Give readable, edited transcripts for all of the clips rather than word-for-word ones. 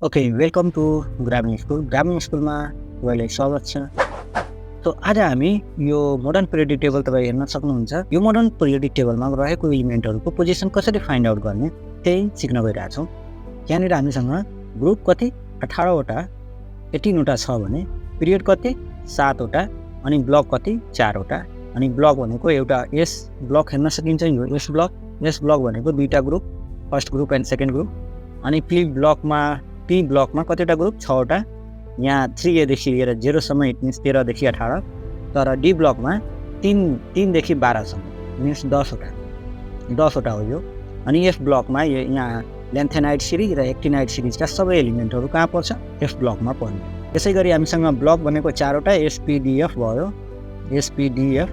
Okay welcome to ग्रामीण school. ग्रामीण स्कुलमा तपाईँलाई स्वागत छ। तो आज हामी यो मोडर्न पिरियोडिक टेबल तपाईँ हेर्न सक्नुहुन्छ। यो मोडर्न पिरियोडिक टेबलमा रहेको इलिमेन्टहरूको पोजिसन कसरी फाइन्ड आउट गर्ने त्यही सिक्न गइरहेछौँ। यहाँनिर हामीसँग ग्रुप कति 18वटा 18वटा छ भने पिरियड कति 7वटा अनि ब्लक कति 4वटा। अनि ब्लक भनेको एउटा एस ब्लक हेर्न सकिन्छ। यो एस ब्लक भनेको दुईटा group, first group and second group. अनि पी ब्लकमा कतिवटा ग्रुप 6वटा, यहाँ 3A देखि लिएर 0 सम्म, इट मिन्स 13 देखि 18। तर डी ब्लकमा 3 देखि 12 सम्म, मिन्स 10वटा हो यो। अनि एफ ब्लकमा यहाँ ल्यान्थेनाइड सिरिज र एक्टिनाइड सिरिजका सबै एलिमेन्टहरू कहाँ पर्छ? एफ ब्लकमा पर्ने। त्यसै गरी हामीसँग ब्लक भनेको 4वटा एसपीडीएफ भयो, एसपीडीएफ,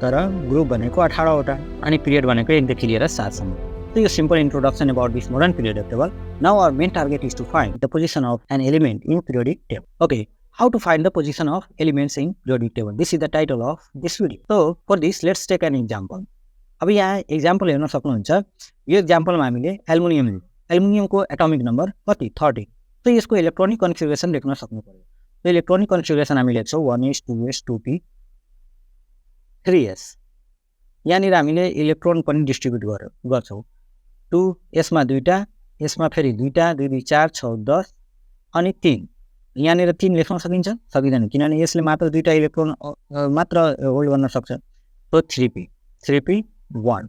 तर ग्रुप भनेको 18वटा अनि पिरियड भनेको 1 देखि लिएर 7 सम्म। So, a simple introduction about this modern periodic table. Now our main target is to find the position of an element in periodic table. Okay, how to find the position of elements in periodic table? This is the title of this video. So, for this, let's take an example. अब यहाँ example हेर्न सक्नुहुन्छ। यो exampleमा हामीले एल्युमिनियमको atomic number कति 30। तो यसको electronic configuration लेख्न सक्नु पर्यो। तो इलेक्ट्रोनिक कन्फिगरेसन हामी लेख्छौँ 1s 2s 2p 3s। यहाँनिर हामीले इलेक्ट्रोन पनि डिस्ट्रिब्युट गर्छौँ। 2s मा 2टा, यसमा फेरि 2टा, 2 2 4 6 10 अनि 3। यहाँनिर 3 लेख्न सकिँदैन किनभने यसले मात्र 2टा इलेक्ट्रोन मात्र होल्ड गर्न सक्छ। तो 3p 1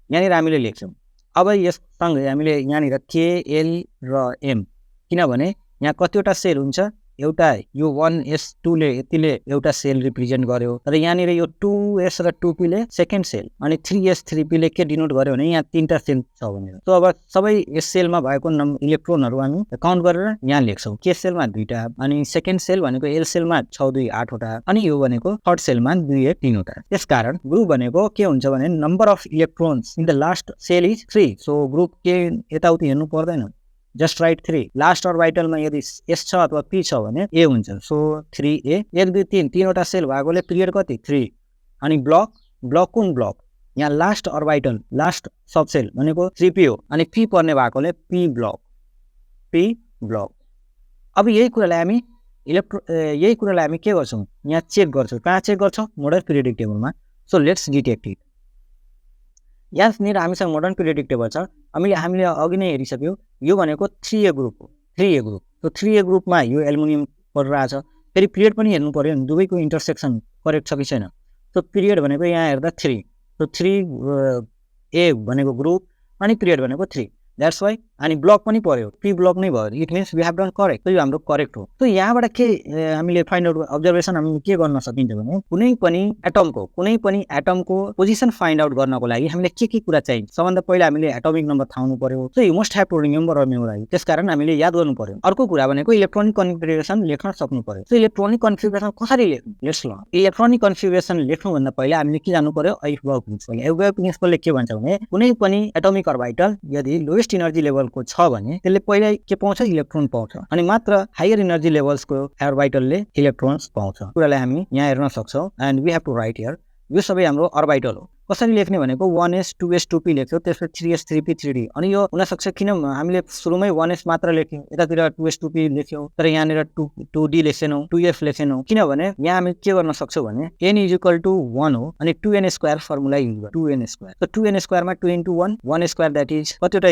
यहाँनिर हामीले लेख्छौँ। अब यससँगै हामीले यहाँनिर k l र m, किनभने यहाँ कतिवटा सेल हुन्छ, एउटा यो 1s2 ले यतिले एउटा सेल रिप्रेजेन्ट गर्यो, तर यहाँनिर यो 2s र 2p ले सेकेन्ड सेल अनि 3s 3p ले के डिनोट गर्यो भने यहाँ 3टा सेल छ भनेर। तो अब सबै यस सेलमा भएको इलेक्ट्रोनहरू हामी काउन्ट गरेर यहाँ लेख्छौँ। के सेलमा 2टा अनि सेकेन्ड सेल भनेको एल सेलमा 6 2 8वटा अनि यो भनेको थर्ड सेलमा 2 1 3वटा। त्यसकारण ग्रुप भनेको के हुन्छ भने number of electrons in the last shell is 3। So group के यताउति हेर्नु पर्दैन, जस्ट राइट 3। लास्ट अर्बिटलमा यदि एस छ अथवा पी छ भने ए हुन्छ। सो 3a 1 2 3 3वटा सेल भएकोले पिरियड कति 3। अनि ब्लक कुन ब्लक? यहाँ लास्ट अर्बिटल लास्ट सबसेल भनेको 3p हो अनि पी पर्ने भएकोले पी ब्लक। अब यही कुरालाई हामी के गर्छौँ? यहाँ चेक गर्छौँ। कहाँ चेक गर्छौँ? मोडर्न पिरियोडिक टेबलमा। So let's detect it. यहाँनिर हामीसँग मोडर्न पिरियोडिक टेबल छ। हामीले अघि नै हेरिसक्यो। यो भनेको 3A ग्रुप हो, 3A ग्रुप। तो 3A ग्रुपमा यो एल्युमिनियम परिरहेछ। फेरि पिरियड पनि हेर्नु पर्यो, दुवैको इन्टरसेक्सन करेक्ट छ कि छैन। तो पिरियड भनेको यहाँ हेर्दा 3। तो 3A भनेको ग्रुप अनि पिरियड भनेको 3, द्याट्स वाइ। अनि ब्लक पनि पर्यो, पी ब्लक नै भयो, it means we have done correct. तो यो हाम्रो करेक्ट हो। तो यहाँबाट के हामीले फाइन्ड आउट अब्जर्भेसन हामीले के गर्न सकिन्छ भने कुनै पनि एटमको पोजिसन फाइन्ड आउट गर्नको लागि हामीले के कुरा चाहिन्छ? सबभन्दा पहिला हामीले एटोमिक नम्बर थाहा हुनु पर्यो। So you must have to remember or memorize. त्यसकारण हामीले याद गर्नु पर्यो। अर्को कुरा भनेको इलेक्ट्रोनिक कन्फिगरेसन लेख्न सक्नु पर्यो। सो इलेक्ट्रोनिक कन्फिगरेसन कसरी लेख्नु? Let's learn. इलेक्ट्रोनिक कन्फिगरेसन लेख्नुभन्दा पहिला हामीले के जान्नु पर्यो? अइफबर्ग प्रिन्सिपल। अइफबर्ग प्रिन्सिपलले के भन्छ भने कुनै पनि एटोमिक अर्बिटल यदि लोएस्ट इनर्जी लेभलको छ भने त्यसले पहिला के पाउँछ? इलेक्ट्रोन पाउँछ अनि मात्र हायर इनर्जी लेभल्सको अर्बिटलले इलेक्ट्रोन्स पाउँछ। कुरालाई हामी यहाँ हेर्न सक्छौँ and we have to write here. यो सबै हाम्रो अर्बिटल हो। कसरी लेख्ने भनेको 1s 2s 2p लेख्छौँ, त्यसपछि 3s 3p 3d। अनि यो हुनसक्छ किन हामीले सुरुमै 1s मात्र लेख्यौँ, यतातिर 2s 2p लेख्यौँ, तर यहाँनिर 2d लेखेनौँ, 2f लेखेनौँ, किनभने यहाँ हामी के गर्न सक्छौँ भने n = 1 हो अनि 2n² फर्मुला युज गर्छौँ। 2n²। तो 2n² मा 2 × 1 1² द्याट इज कतिवटा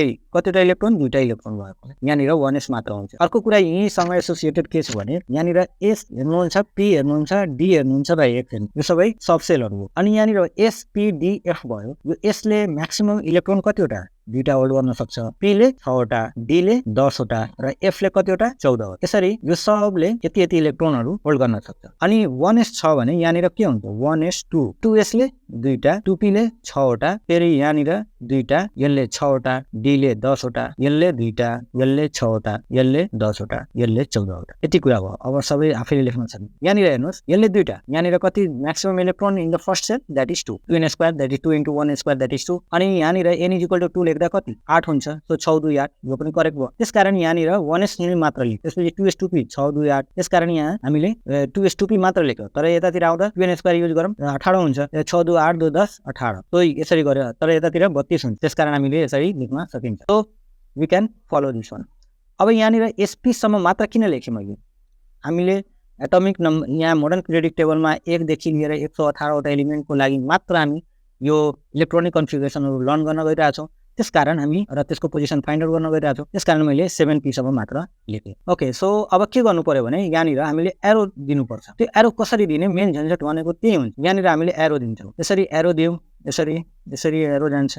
इलेक्ट्रोन? 2टा इलेक्ट्रोन भएको यहाँनिर 1s मात्र हुन्छ। अर्को कुरा यहीसँग एसोसिएटेड के छ भने यहाँनिर s हेर्नुहुन्छ, p हेर्नुहुन्छ, d हेर्नुहुन्छ र f हेर्नु, यो सबै सबसेलहरू हो। अनि यहाँनिर sp भयो। यो यसले म्याक्सिमम इलेक्ट्रोन कतिवटा? 2टा होल्ड गर्न सक्छ। पी ले 6वटा, डी ले 10वटा र एफ ले कतिवटा? 14 हो। यसरी यो सबले यति इलेक्ट्रोनहरू होल्ड गर्न सक्छ। अनि 1s छ भने यहाँनिर के हुन्छ? 1s2 2s ले 2टा, 2p ले 6वटा, फेरि यहाँनिर 2टा, यसले 6वटा, डी ले 10वटा, यसले 2टा, यसले 6वटा, यसले 10वटा, यसले 14वटा। यति कुरा भयो। अब सबै आफैले लेख्न सक्नु। यहाँनिर हेर्नुहोस्, यसले 2टा, यहाँनिर कति maximum electron in the first shell? That is 2 2n² that is 2 × 1n² that is 2। अनि यहाँनिर n = 2 लेख्दा कति? 8 हुन्छ। सो 6 2 8 यो पनि करेक्ट भयो। त्यसकारण यहाँनिर 1s मात्र लेख्यो, त्यसपछि 2s 2p 6 2 8। त्यसकारण यहाँ हामीले 2s 2p मात्र लेख्यौँ, तर यतातिर आउँदा 2n² युज गरौँ 18 हुन्छ। 6 2 8 2 10 18। तो यसरी गर्यो, तर यतातिर 32 हुन्छ। त्यसकारण हामीले यसरी लेख्न सकिन्छ। So we can follow this one. अब यहाँनिर sp सम्म मात्र किन लेखेँ मैले हामीले एटमिक नम्बर यहाँ मोडर्न पिरियडिक टेबलमा 1 देखि लिएर 118 वटा एलिमेन्टको लागि मात्र हामी यो इलेक्ट्रोनिक कन्फिगरेसनहरु लर्न गर्न गइरहेछौँ त्यसकारण हामी र त्यसको पोजिसन फाइन्ड आउट गर्न गइरहेछौँ त्यसकारण मैले 7p सम्म मात्र लेखेँ ओके सो अब के गर्नु पर्यो भने यहाँनिर हामीले एरो दिनुपर्छ त्यो एरो कसरी दिने मेन झन्झट भनेको त्यही हुन्छ यहाँनिर हामीले एरो दिन्छौँ यसरी एरो दियौँ यसरी एरो जान्छ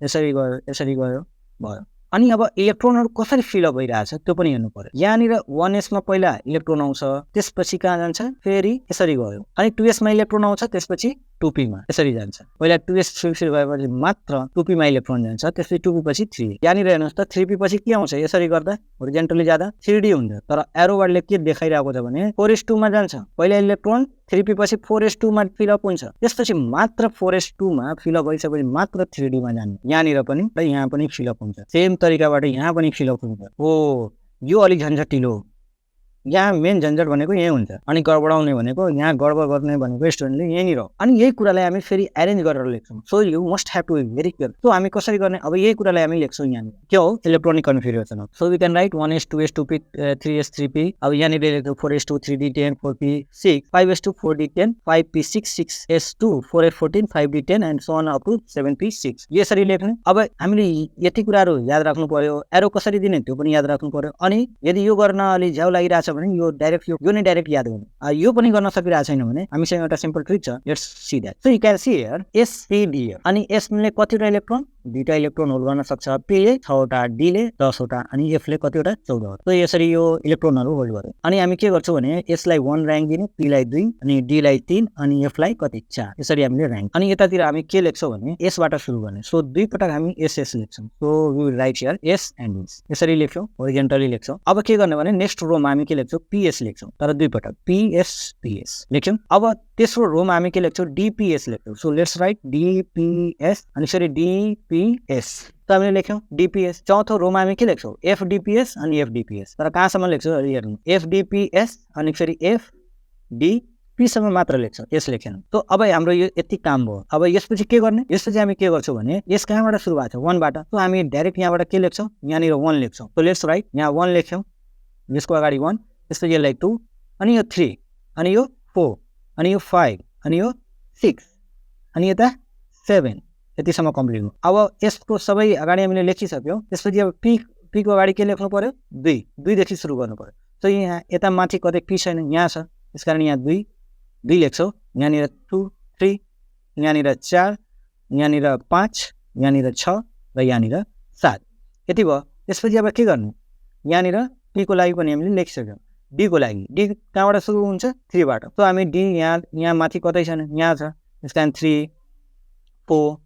यसरी गयो भयो अनि अब इलेक्ट्रोनहरु कसरी फिलअप भइरहेछ त्यो पनि हेर्नु पर्यो यहाँनिर 1s मा पहिला इलेक्ट्रोन आउँछ त्यसपछि कहाँ जान्छ फेरि यसरी गयो अनि 2s मा इलेक्ट्रोन आउँछ त्यसपछि 2p मा यसरी जान्छ पहिला 2s फिक्स भएपछि मात्र 2p मा इलेक्ट्रोन जान्छ त्यसपछि 2p पछि 3 यहाँनिर हेर्नुस् त 3p पछि के आउँछ यसरी गर्दा होरिजेन्टली जाँदा 3d हुन्छ तर एरो बारले के देखाइरहेको छ भने 4s2 मा जान्छ पहिला इलेक्ट्रोन 3p पछि 4s2 मा फिलअप हुन्छ त्यसपछि मात्र 4s2 मा फिलअप भइसकेपछि मात्र 3d मा जान्छ यहाँनिर पनि र यहाँ पनि फिलअप हुन्छ सेम तरिकाबाट यहाँ पनि फिलअप हुन्छ हो यो अलि झन्झटिलो यहाँ मेन झन्झट भनेको यही हुन्छ अनि गडबडाउने भनेको यहाँ गडबड गर्ने भनेको स्टुडेन्टले यहीँनिर अनि यही कुरालाई हामी फेरि एरेन्ज गरेर लेख्छौँ so you must have to be very clear so हामी कसरी गर्ने अब यही कुरालाई हामी लेख्छौँ यहाँनिर के हो इलेक्ट्रोनिक कन्फिगरेसन हो so we can write 1s 2s 2p 3s 3p अब यहाँनिर लेख्छौँ 4s2 3d 10 4p 6 5s2 4d 10 5p 6 6s2 4f 14 5d 10 and so on up to 7p 6 यसरी लेख्ने अब हामीले यति कुराहरू याद राख्नु पर्यो एरो कसरी दिने त्यो पनि याद राख्नु पर्यो अनि यदि यो गर्न अलि झ्याउ लागिरहेछ भने यो डाइरेक्ट यो नै डाइरेक्ट याद गर्ने यो पनि गर्न सकिरहेको छैन भने हामीसँग एउटा सिम्पल ट्रिक छ let's see that so you can see here SCD अनि S ले कतिवटा इलेक्ट्रोन दुईटा इलेक्ट्रोन होल्ड गर्न सक्छ P ले 6 वटा D ले 10 वटा अनि F ले कतिवटा 14 वटा सो यसरी यो इलेक्ट्रोनहरु होल्ड गर्यो अनि हामी के गर्छौं भने S लाई 1 र्यांक दिने P लाई 2 अनि D लाई 3 अनि F लाई कति 4 यसरी हामीले र्यांक अनि यतातिर हामी के लेख्छौं भने S बाट सुरु गर्ने सो दुई पटक हामी SS लेख्छौं so we will write here S and S यसरी लेख्छौं होरिजेन्टली लेख्छौं अब के गर्ने भने नेक्स्ट रोमा हामी के लेख्छौं PS लेख्छौं तर दुई पटक PS लेख्छौं अब तेस्रो रोमा हामी के लेख्छौं DPS लेख्छौं सो लेट्स राइट DPS अनि यसरी DPS त हामीले लेख्यौं DPS चौथो रोमा हामी के लेख्छौं FDPS अनि FDPS तर कहाँसम्म लेख्छौं हेर्नु FDPS अनि फेरि FDP सम्म मात्र लेख्छौं यस लेखेन त अब हाम्रो यो यति काम भयो अब यसपछि के गर्ने यसपछि हामी के गर्छौं भने यस कहाँबाट सुरु भएको छ 1 बाट त हामी डाइरेक्ट यहाँबाट के लेख्छौं यहाँनिर 1 लेख्छौं सो लेट्स राइट यहाँ 1 लेख्यौं यसको अगाडि 1 त्यसपछि यसलाई 2 अनि यो 3 अनि यो 4 अनि यो 5 अनि यो 6 अनि यता 7 यतिसम्म कम्प्लिट हो अब यसको सबै अगाडि हामीले लेखिसक्यौं त्यसपछि अब p को अगाडि के लेख्नु पर्यो 2 देखि सुरु गर्नु पर्यो सो यहाँ यता माथि कतै p छैन यहाँ छ त्यसकारण यहाँ 2 लेख्छौं यहाँनिर 2 3 यहाँनिर 4 यहाँनिर 5 यहाँनिर 6 र यहाँनिर 7 यति भयो त्यसपछि अब के गर्नु यहाँनिर p को लागि पनि हामीले लेखिसक्यौं d को लागि d कहाँबाट सुरु हुन्छ 3 बाट सो हामी d यहाँ माथि कतै छैन यहाँ छ त्यसकारण 3 4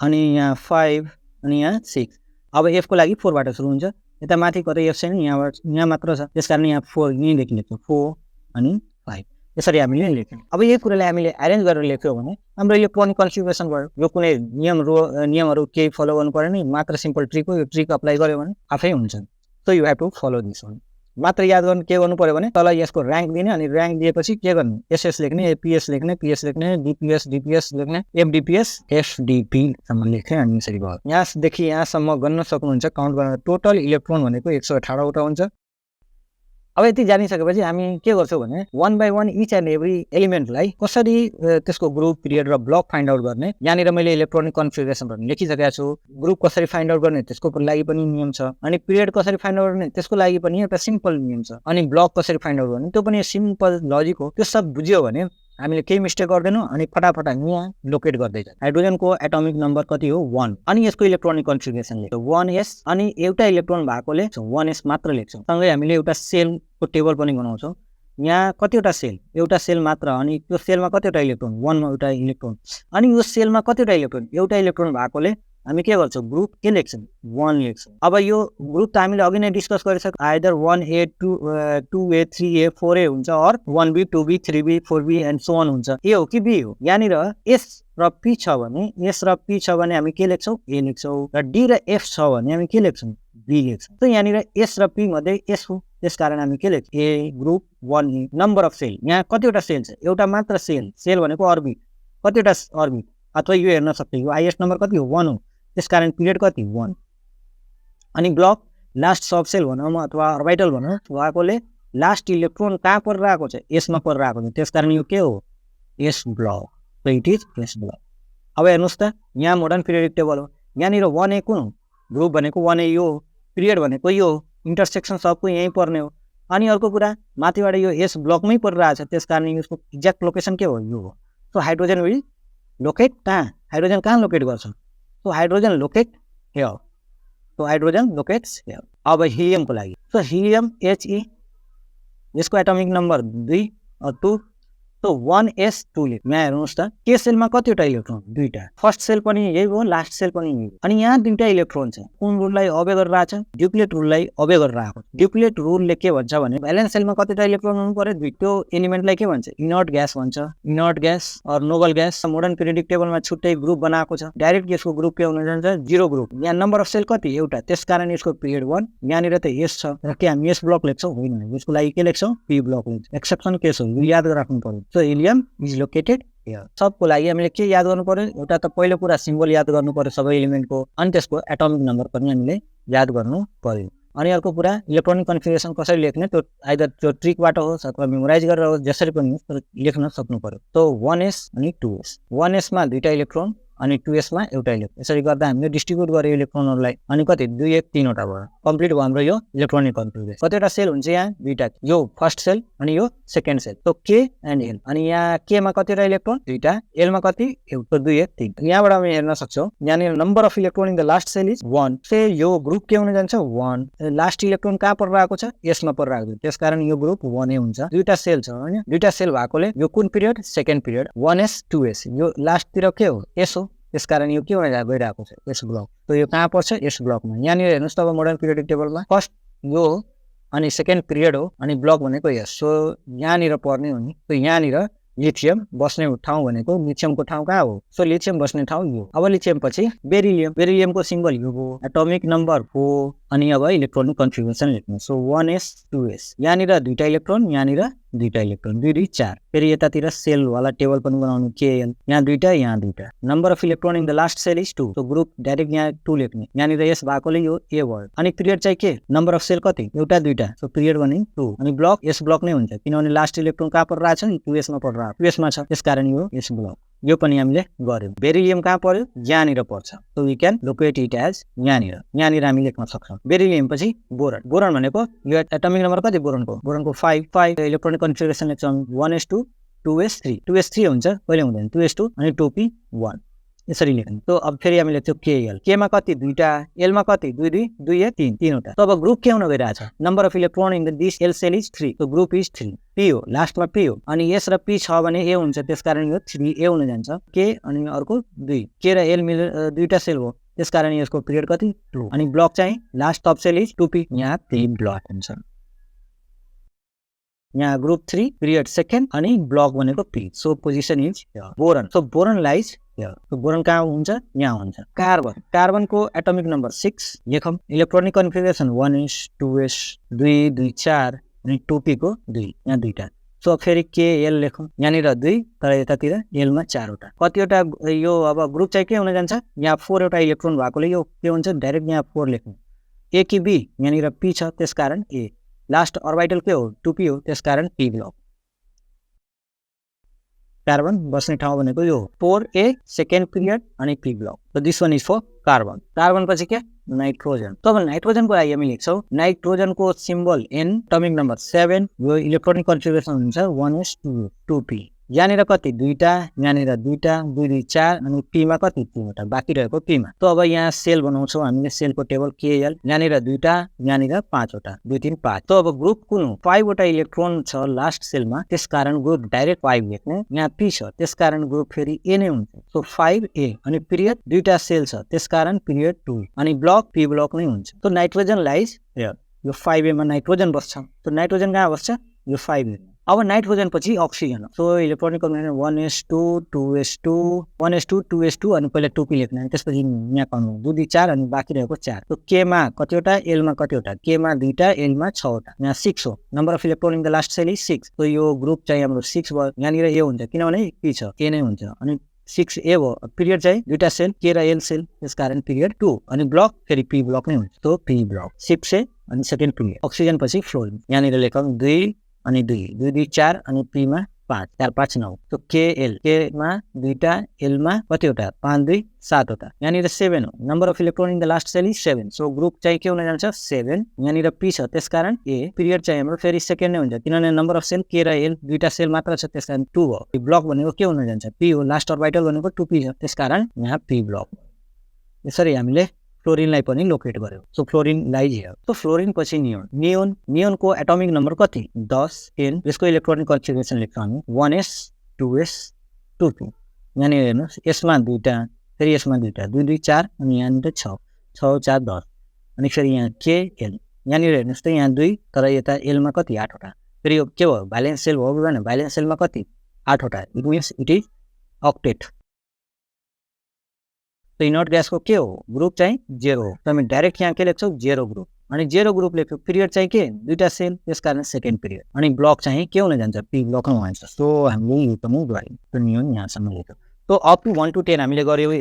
अनि यहाँ 5 अनि यहाँ 6 अब f को लागि 4 बाट सुरु हुन्छ यता माथि कतै f छैन यहाँ मात्र छ त्यसकारण यहाँ 4 यही लेख्ने 4 अनि 5 यसरी हामीले लेख्यौं अब यही कुरालाई हामीले अरेन्ज गरेर लेख्यौं भने हाम्रो इलेक्ट्रोनिक कन्फिगरेसन भयो यो कुनै नियमहरु केही फलो गर्नु पर्दैन मात्र सिम्पल ट्रिक हो यो ट्रिक अप्लाई गर्यो भने आफै हुन्छ so you have to follow this one मात्र याद गर्नु के गर्नु पर्यो भने तल यसको र्यांक दिने अनि र्यांक दिएपछि के गर्ने SS लेख्ने PS लेख्ने PS लेख्ने DPS लेख्ने FDPS FDP सम्म लेख्ने अनि यसरी भयो यहाँदेखि यहाँसम्म गर्न सक्नुहुन्छ काउन्ट गर्न टोटल इलेक्ट्रोन भनेको 118 वटा हुन्छ अब यति जानिसकेपछि हामी के गर्छौं भने 1 बाइ 1 इच एन्ड एभ्री एलिमेन्टलाई कसरी त्यसको ग्रुप पिरियड र ब्लक फाइन्ड आउट गर्ने यहाँनिर मैले इलेक्ट्रोनिक कन्फिगरेसन पनि लेखिसकेको छु ग्रुप कसरी फाइन्ड आउट गर्ने त्यसको लागि पनि नियम छ अनि पिरियड कसरी फाइन्ड आउट गर्ने त्यसको लागि पनि एउटा सिम्पल नियम छ अनि ब्लक कसरी फाइन्ड आउट गर्ने त्यो पनि सिम्पल लजिक हो त्यो सब बुझ्यो भने हामीले केही मिस्टेक गर्दैनौं अनि फटाफट यहाँ लोकेट गर्दै जान्छ हाइड्रोजनको एटोमिक नम्बर कति हो 1 अनि यसको इलेक्ट्रोनिक कन्फिगरेसन लेख्छौं 1s अनि एउटा इलेक्ट्रोन भएकोले 1s मात्र लेख्छौं सँगै हामीले एउटा सेलको टेबल पनि बनाउँछौं यहाँ कतिवटा सेल एउटा सेल मात्र अनि त्यो सेलमा कतिवटा इलेक्ट्रोन 1 मा एउटा इलेक्ट्रोन अनि यो सेलमा कतिवटा इलेक्ट्रोन एउटा इलेक्ट्रोन भएकोले हामी के गर्छौं ग्रुप के लेख्छौं 1 लेख्छौं अब यो ग्रुप त हामीले अघि नै discuss गरिसक्यौं either 1A 2A 3A 4A हुन्छ or 1B 2B 3B 4B and so on हुन्छ ए हो कि बी हो यहाँनिर S र P छ भने S र P छ भने हामी के लेख्छौं A लेख्छौं र D र F छ भने हामी के लेख्छौं B लेख्छौं त यहाँनिर S र P मध्ये S हो त्यसकारण हामी के लेख्छौं A group 1A number of shell यहाँ कतिवटा सेल छ एउटा मात्र सेल भनेको अर्बिट कतिवटा अर्बिट अथवा यो हेर्न सक्छौं यो IS नम्बर कति हो 1 हो त्यसकारण पिरियड कति 1 अनि ब्लक लास्ट सब सेल भनौँ अथवा अर्बिटल भनौँ भएकोले लास्ट इलेक्ट्रोन कहाँ परेर आएको छ एसमा परेर आएको छ त्यसकारण यो के हो S block so it is S block अब हेर्नुहोस् त यहाँ मोडर्न पिरियडिक टेबल हो यहाँनिर 1A कुन हो ग्रुप भनेको 1A यो हो पिरियड भनेको यो हो इन्टरसेक्सन सबको यहीँ पर्ने हो अनि अर्को कुरा माथिबाट यो एस ब्लकमै परिरहेछ त्यसकारण यसको एक्ज्याक्ट लोकेसन के हो यो हो सो हाइड्रोजन विल लोकेट कहाँ हाइड्रोजन कहाँ लोकेट गर्छ so hydrogen locate here so hydrogen locates here अब हिलियमको लागि सो हिलियम He यसको एटमिक नम्बर 2 सो 1s2 यहाँ हेर्नुहोस् त के सेलमा कतिवटा इलेक्ट्रोन दुईटा फर्स्ट सेल पनि यही हो लास्ट सेल पनि यही हो अनि यहाँ दुईटा इलेक्ट्रोन छ कुन रुललाई अबे गरेर आछ ड्युप्लेट रुललाई अबे गरेर आएको ड्युप्लेट रुलले के भन्छ भने भ्यालेन्स सेलमा कतिवटा इलेक्ट्रोन हुनु पर्यो दुईटो एलिमेन्टलाई के भन्छ इनर्ट ग्यास भन्छ inert gas or noble gas modern periodic टेबलमा छुट्टै ग्रुप बनाएको छ डाइरेक्ट यसको ग्रुप के हुन जान्छ जीरो ग्रुप यहाँ नम्बर अफ सेल कति एउटा त्यसकारण यसको पिरियड 1 यहाँनिर त एस छ र के हामी एस ब्लक लेख्छौँ होइन यसको लागि के लेख्छौँ पी ब्लक लेख्छौँ एक्सेप्सन केस हो यो याद राख्नु पर्यो so helium is located here सबको लागि हामीले के याद गर्नु पर्यो एउटा त पहिलो कुरा सिम्बल याद गर्नु पर्यो सबै एलिमेन्टको अनि त्यसको एटमिक नम्बर पनि हामीले याद गर्नु पर्यो अनि अर्को कुरा इलेक्ट्रोनिक कन्फिगरेसन कसरी लेख्ने त्यो आइदर त्यो ट्रिकबाट होस् अथवा मेमोराइज गरेर होस् जसरी पनि होस् तर लेख्न सक्नु पर्यो तो 1s अनि 2s 1s मा दुईटा इलेक्ट्रोन अनि 2s मा एउटा इलेक्ट्रोन यसरी गर्दा हामीले डिस्ट्रिब्युट गर्यो इलेक्ट्रोनहरुलाई अनि कति 2 1 3 वटा भयो कम्प्लिट भयो हाम्रो यो इलेक्ट्रोनिक कन्फिगरेसन कतिवटा सेल हुन्छ यहाँ दुईटा यो फर्स्ट सेल अनि यो सेकेन्ड सेल तो के एन्ड एल अनि यहाँ के मा कतिवटा इलेक्ट्रोन दुईटा एल मा कति एउटा 2 1 3 यहाँबाट हामी हेर्न सक्छौं यहाँ number of electron in the last shell is 1 so यो ग्रुप के हुन जान्छ 1 लास्ट इलेक्ट्रोन कहाँ पर रहेको छ एस मा पर रहेको छ त्यसकारण यो ग्रुप 1 ए हुन्छ दुईटा सेल छ हैन दुईटा सेल भएकोले यो कुन period second period 1s 2s यो लास्ट तिर के हो एस हो त्यसकारण यो के हुन गइरहेको छ एस ब्लक तो यो कहाँ पर्छ एस ब्लकमा यहाँनिर हेर्नुस् त अब मोडर्न पिरियडिक टेबलमा फर्स्ट यो अनि सेकेन्ड पिरियड हो अनि ब्लक भनेको एस सो यहाँनिर पर्ने हो नि तो यहाँनिर लिथियम बस्ने ठाउँ भनेको लिथियमको ठाउँ कहाँ हो सो लिथियम बस्ने ठाउँ यो अब लिथियम पछि बेरिलियमको सिम्बल यो हो एटमिक नम्बर 4 अनि अब इलेक्ट्रोनिक कन्फिगरेसन लेख्नु सो 1s 2s यहाँनिर दुईटा इलेक्ट्रोन यहाँनिर दुईटा इलेक्ट्रोन 2 2 4 फेरि यतातिर सेल वाला टेबल पनि बनाउनु केएल यहाँ दुईटा number of electron in the last shell is 2 so group direct यहाँ 2 लेख्ने यहाँनिर एस भएकोले यो ए भयो अनि पिरियड चाहिँ के नम्बर अफ सेल कति एउटा दुईटा सो पिरियड भने 2 अनि ब्लक एस ब्लक नै हुन्छ किनभने लास्ट इलेक्ट्रोन कहाँ पर रहेछ नि 2s मा पर रहेछ 2s मा छ त्यसकारण यो एस ब्लक यो पनि हामीले गर्यौं बेरिलियम कहाँ पर्यो यहाँनिर पर्छ so we can locate it as यहाँनिर हामी लेख्न सक्छौं बेरिलियम पछि बोरन भनेको यो एटमिक नम्बर कति बोरनको 5 इलेक्ट्रोनिक कन्फिगरेसन लेख्छौं 1s2 2s3 2s3 हुन्छ कहिले हुँदैन 2s2 अनि 2p1 यसरी लेख्नु तो अब फेरि हामी लेख्छौं केएल के मा कति दुईटा एल मा कति 2 2 2 1 3 तीनवटा तो अब ग्रुप के हुन गइरहेछ number of electron in this L shell is 3 तो ग्रुप इज 3 पी हो लास्टमा पी हो अनि एस र पी छ भने ए हुन्छ त्यसकारण यो 3a हुन जान्छ के अनि अर्को 2 के र एल मिल दुईटा सेल हो त्यसकारण यसको पिरियड कति 2 अनि ब्लक चाहिँ last sub sale is 2p यहाँ 3 ब्लक हुन्छ यहाँ ग्रुप 3 पिरियड सेकेन्ड अनि ब्लक भनेको P so position is boron so boron lies तो बोरन कहाँ हुन्छ यहाँ हुन्छ कार्बनको एटमिक नम्बर 6 लेखौं इलेक्ट्रोनिक कन्फिगरेसन 1s 2s 2 2 4 अनि 2p को 2 यहाँ दुईटा सो फेरि केएल लेखौं यहाँनिर 2 तर यतातिर एल मा 4 वटा कतिवटा यो अब ग्रुप चाहिँ के हुन जान्छ यहाँ 4 वटा इलेक्ट्रोन भएकोले यो के हुन्छ डाइरेक्ट यहाँ 4 लेख्नु ए कि बी यहाँनिर पी छ त्यसकारण ए लास्ट अर्बिटल के हो 2p हो त्यसकारण पी ब्लक कार्बन बस्ने ठाउँ भनेको यो 4a सेकेन्ड पिरियड अनि P block so this one is for carbon पछि के नाइट्रोजन तो अब नाइट्रोजनको लागि हामी लेख्छौं नाइट्रोजनको सिम्बल n एटमिक नम्बर 7 यो इलेक्ट्रोनिक कन्फिगरेसन हुन्छ 1s 2p यहाँनिर कति दुईटा यहाँनिर दुईटा 2 2 4 अनि p मा कति 3 वटा बाँकी रहेको p मा तो अब यहाँ सेल बनाउँछौं हामीले सेलको टेबल केएल यहाँनिर दुईटा यहाँनिर 5 वटा 2 3 5 तो अब ग्रुप कुन हो 5 वटा इलेक्ट्रोन छ लास्ट सेलमा त्यसकारण ग्रुप डाइरेक्ट 5 लेख्ने यहाँ p छ त्यसकारण ग्रुप फेरि a नै हुन्छ सो 5a अनि पिरियड दुईटा सेल छ त्यसकारण पिरियड 2 अनि ब्लक p ब्लक नै हुन्छ तो नाइट्रोजन लाइज हियर यो 5a मा नाइट्रोजन बस्छ तो नाइट्रोजन कहाँ बस्छ यो 5a अब नाइट्रोजन पछि oxygen so electronic configuration 1s2 2s2 1s2 2s2 अनि पहिला 2p लेख्ने त्यसपछि यहाँ पाउनु 2 2 4 अनि बाँकी रहेको 4 तो के मा कतिवटा एल मा कतिवटा के मा दुईटा एल मा 6 वटा यहाँ 6 हो number of electron in the last shell is 6 तो यो ग्रुप चाहिँ हाम्रो 6 भयो यहाँनिर ए हुन्छ किनभने p छ ए नै हुन्छ अनि 6A भयो, पिरियड चाहिँ दुईटा सेल के र एल सेल, त्यसकारण पिरियड 2 अनि ब्लक फेरि पी ब्लक नै हुन्छ, तो पी ब्लक 6A अनि सेकेन्ड पिरियड। अक्सिजन पछि फ्लोरिन, यहाँनिर लेखौँ 2 अनि 2 2 2 4 अनि पी मा 5 4 5 9, तो केएल के मा दुईटा एल मा कतिवटा 5 2 7 वटा, यहाँनिर 7 हो, number of electron in the last shell is 7, so group चाहिँ के हुन जान्छ 7, यहाँनिर पी छ त्यसकारण ए, पिरियड चाहिँ हाम्रो फेरि सेकेन्ड नै हुन्छ किनभने नम्बर अफ सेल के र एल दुईटा सेल मात्र छ त्यसकारण 2 हो। ब्लक भनेको के हुन जान्छ पी हो, लास्ट अर्बिटल भनेको 2p छ त्यसकारण यहाँ पी ब्लक। यसरी हामीले फ्लोरिनलाई पनि लोकेट गर्यो, so fluorine lies here. So fluorine पछि नियोन, नियोनको एटोमिक नम्बर कति 10 10, यसको इलेक्ट्रोनिक कन्फिगरेसन लेख्छौँ हामी 1s 2s 2p, यहाँनिर हेर्नुहोस् यसमा दुईटा फेरि यसमा दुईटा 2 2 4 अनि यहाँनिर 6 6 4 10 अनि फेरि यहाँ केएल, यहाँनिर हेर्नुहोस् त यहाँ 2 तर यता एलमा कति 8 वटा, फेरि यो के भयो भ्यालेन्स सेल भयो भने भ्यालेन्स सेलमा कति 8 वटा, it means it is octet. तो इनर्ट ग्यासको के हो ग्रुप चाहिँ 0 हो, त हामी डाइरेक्ट यहाँ के लेख्छौँ 0 ग्रुप, अनि 0 ग्रुप लेख्यो, पिरियड चाहिँ के दुईटा सेल त्यसकारण सेकेन्ड पिरियड, अनि ब्लक चाहिँ के हुन जान्छ पी ब्लक हुन जान्छ। सो हामीले यो पनि गऱ्यौँ, त्यो नियम यहाँसम्म लेख्यो। तो अप टु 1 to 10 हामीले गर्यौँ।